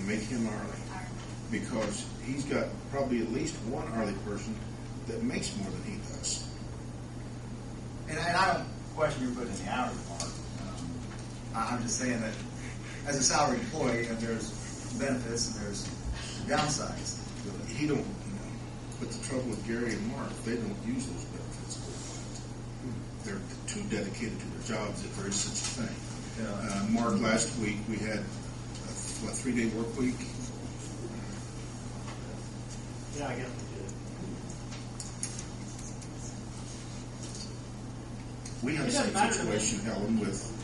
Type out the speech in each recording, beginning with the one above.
make him hourly, because he's got probably at least one hourly person that makes more than he does. And I don't question you putting in the hourly part. I'm just saying that as a salaried employee, there's benefits and there's downsides. He don't, but the trouble with Gary and Mark, they don't use those benefits. They're too dedicated to their jobs if there is such a thing. Yeah. Mark, last week we had a 3-day work week. Yeah, I guess we did. We had It the doesn't same matter to me. situation, Helen, with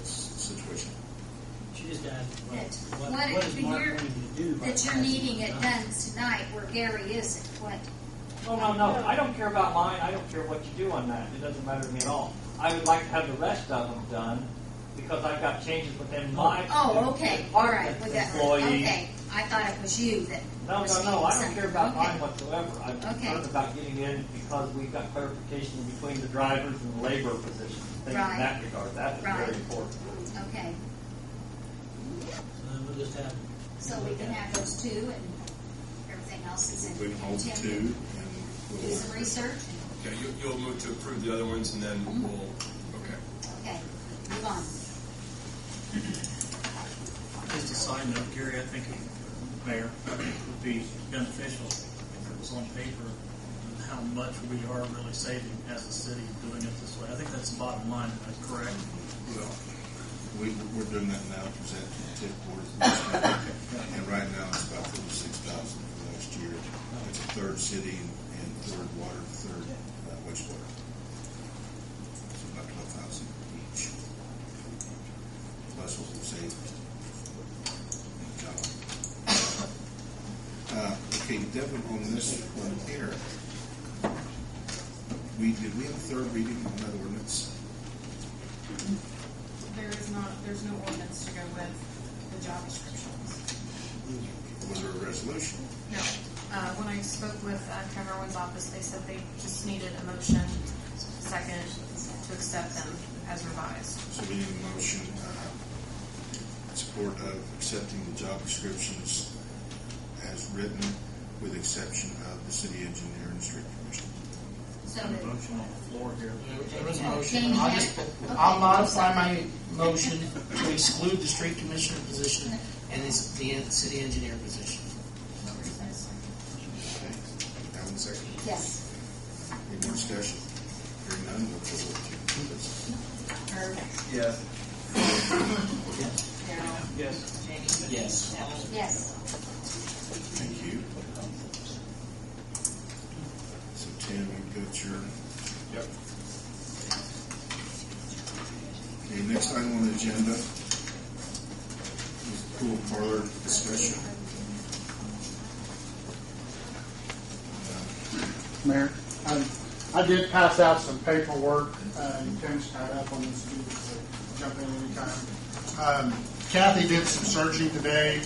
situation. She just asked what What is Mark you're- going to do? by That you're passing needing it done? done tonight where Gary isn't. What? Oh, no, I don't care about mine. I don't care what you do on that. It doesn't matter to me at all. I would like to have the rest of them done because I've got changes within my Oh, okay. All right. We got. employee. Okay. I thought it was you that. No, was I needing don't something. care about Okay. mine whatsoever. I'm Okay. concerned about getting in because we've got clarification between the drivers and the labor positions. Things Right. in that regard. That is Right. very important. Okay. So then we'll just have. So we can have those two, and everything else is in. We can hold the Tim, two, do and some research. Okay, you'll move to approve the other ones, and then we'll, okay. Okay. Move on. Just a side note, Gary, I think, Mayor, it would be beneficial if it was on paper how much we are really saving as a city doing it this way. I think that's the bottom line, am I correct? well, we're doing that now, present to the TIP board. And right now it's about 46,000 for last year. It's a third city and third water, third wastewater. So about 12,000 each. Plus what we'll save. Okay, Devin, on this one here, did we have a third reading on that ordinance? There's no ordinance to go with the job descriptions. Was there a resolution? No. When I spoke with Kevin Irwin's office, they said they just needed a motion, second, to accept them as revised. So we need a motion in support of accepting the job descriptions as written, with the exception of the city engineer and street commissioner. So And a that. motion on the floor here. There was a motion. Change I'll that. just, Okay. I'll modify my motion to exclude the street commissioner position and the city engineer position. Okay. Alan, second. Yes. Any more discussion? Hearing none, we'll go to Herb. Yes. Darrell. Yes. Jamie. Yes. Yes. Thank you. So Tim, you've got your. Yep. Okay, next item on the agenda is pool parlor discussion. Mayor, I did pass out some paperwork, and Tim's tied up on this, so jump in anytime. Kathy did some searching today,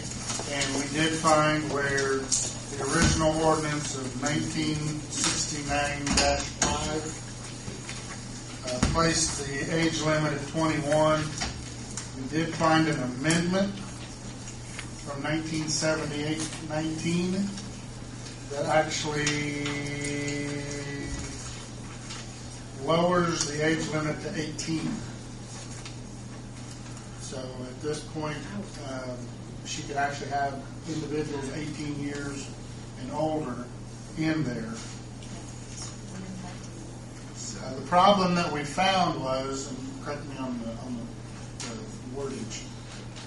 and we did find where the original ordinance of 1969-5 placed the age limit at 21. We did find an amendment from 1978-19 that actually lowers the age limit to 18. So at this point, she could actually have individuals 18 years and older in there. The problem that we found was, and correct me on the wordage,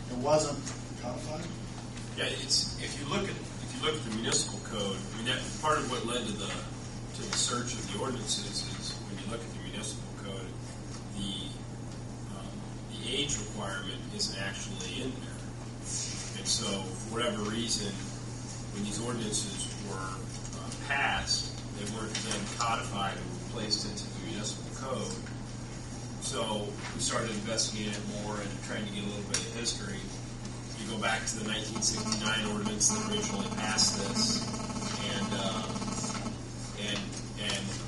it wasn't codified. Yeah, if you look at the municipal code, I mean, that part of what led to the search of the ordinances is when you look at the municipal code, the age requirement isn't actually in there, and so for whatever reason, when these ordinances were passed, they weren't then codified and placed into the municipal code. So we started investigating it more and trying to get a little bit of history. You go back to the 1969 ordinance that originally passed this, and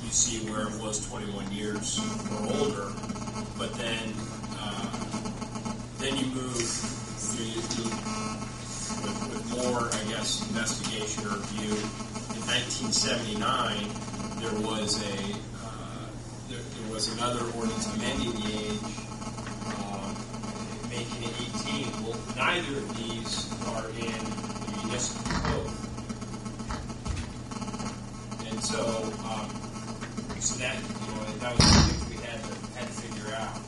you see where it was 21 years or older, but then EMS investigation or review. In 1979, there was another ordinance amending the age, making it 18. Well, neither of these are in the municipal code. And so that, that was the things we had to figure out.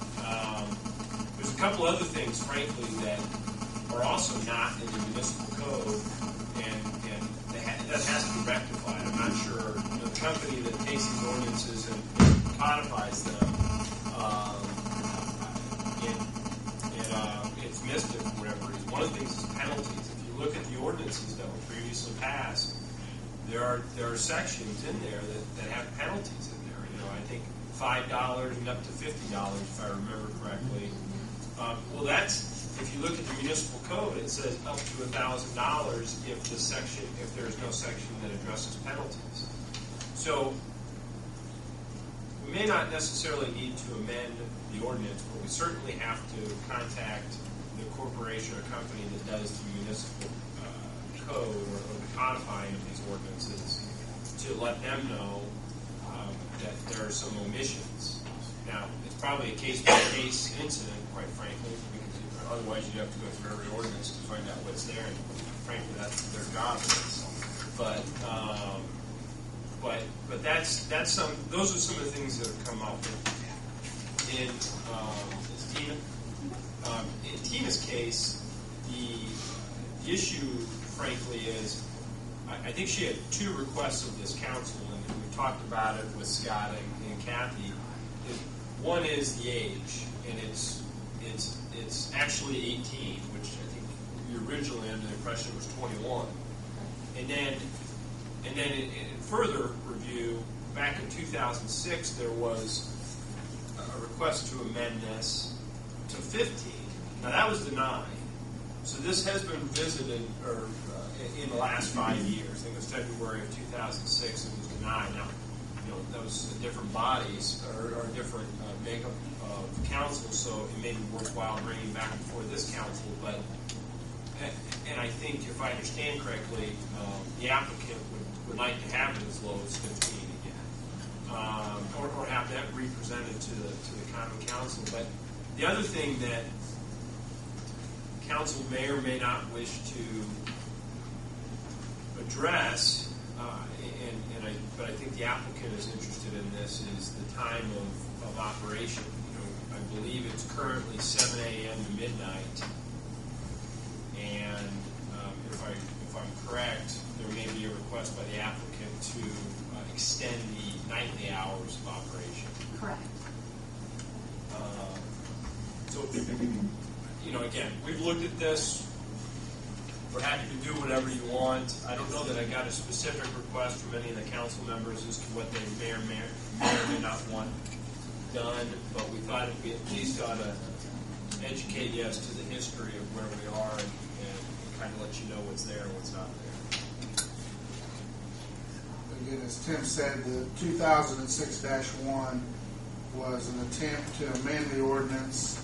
There's a couple other things, frankly, that are also not in the municipal code, and that has to be rectified. I'm not sure the company that takes these ordinances and codifies them, it's missed it for whatever reason. One of the things is penalties. If you look at the ordinances that were previously passed, there are sections in there that have penalties in there. I think $5 and up to $50, if I remember correctly. Well, that's, if you look at the municipal code, it says up to $1,000 if there's no section that addresses penalties. So we may not necessarily need to amend the ordinance, but we certainly have to contact the corporation or company that does the municipal code or the codifying of these ordinances to let them know that there are some omissions. Now, it's probably a case-by-case incident, quite frankly, because otherwise you'd have to go through every ordinance to find out what's there, and frankly, that's what their job is. But that's some. Those are some of the things that have come up in Tina. In Tina's case, the issue, frankly, is I think she had two requests of this council, and we talked about it with Scott and Kathy. One is the age, and it's actually 18, which I think you originally under the impression was 21. And then in further review, back in 2006, there was a request to amend this to 15. Now that was denied. So this has been visited in the last 5 years. I think it was February of 2006 it was denied. Now, that was different bodies or different makeup of council, so it may be worthwhile bringing back before this council. But and I think if I understand correctly, the applicant would like to have it as low as 15 again, or have that represented to the common council. But the other thing that council may or may not wish to address, but I think the applicant is interested in this, is the time of operation. I believe it's currently 7 a.m. to midnight, and if I'm correct, there may be a request by the applicant to extend the nightly hours of operation. Correct. So, again, we've looked at this. We're happy to do whatever you want. I don't know that I got a specific request from any of the council members as to what they may or may not want done, but we thought we at least ought to educate you as to the history of where we are and kind of let you know what's there and what's not there. Again, as Tim said, the 2006-1 was an attempt to amend the ordinance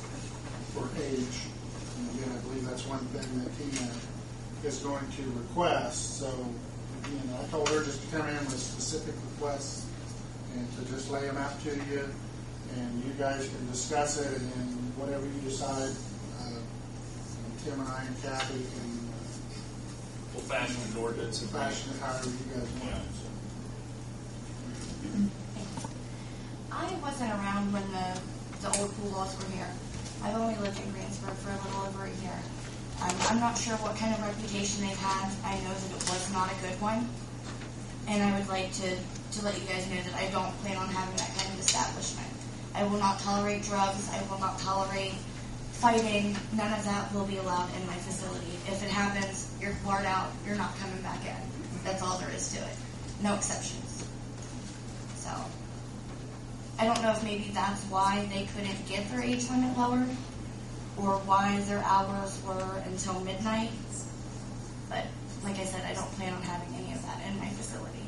for age. And again, I believe that's one thing that Tina is going to request. So, I told her just to come in with specific requests and to just lay them out to you, and you guys can discuss it, and then whatever you decide, Tim and I and Kathy can We'll fashion an ordinance and fashion it however you guys want. I wasn't around when the old pool laws were here. I've only lived in Greensburg for a little over a year. I'm not sure what kind of reputation they've had. I know that it was not a good one. And I would like to let you guys know that I don't plan on having that kind of establishment. I will not tolerate drugs. I will not tolerate fighting. None of that will be allowed in my facility. If it happens, you're barred out. You're not coming back in. That's all there is to it. No exceptions. So, I don't know if maybe that's why they couldn't get their age limit lowered, or why their hours were until midnight. But like I said, I don't plan on having any of that in my facility.